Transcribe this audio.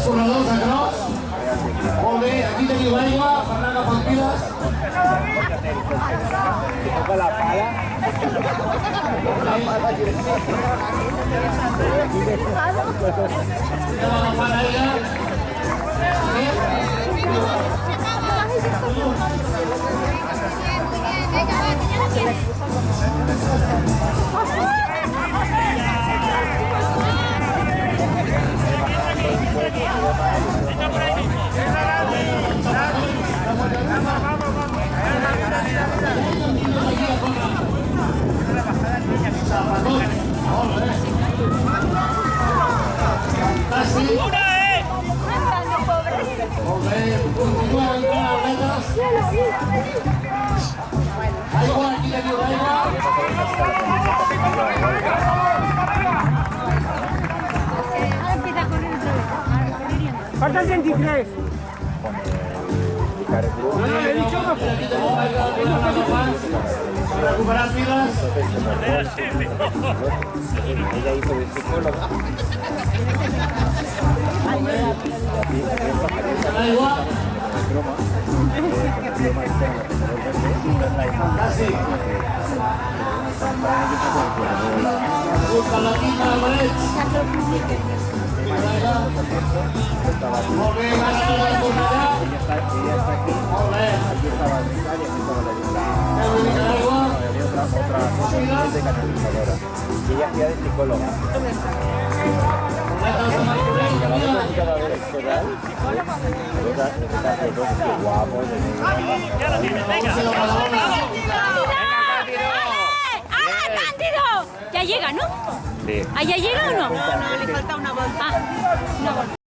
corredors de cross. Molt bé, aquí teniu l'aigua, per anar agafant piles. Toca la pala. Anem agafant aire. Continua entrant atletes. Aigua, aquí teniu l'aigua. Faltan 23. No, he dicho no. Aquí teniu l'aigua, recuperar piles. Ella hizo de psicóloga. Aigua. Casi. Busca la quinta del Valets. Molt bé, va anar a la tornada. Molt bé. Heu de mica d'aigua. Y ella hacía de psicóloga. Guapo, ¡Ya lo tienes, venga! ¡Cándido! Ya llega, ¿no? Sí. ¿Allá llega o no? No, le falta una vuelta. Ah, una vuelta.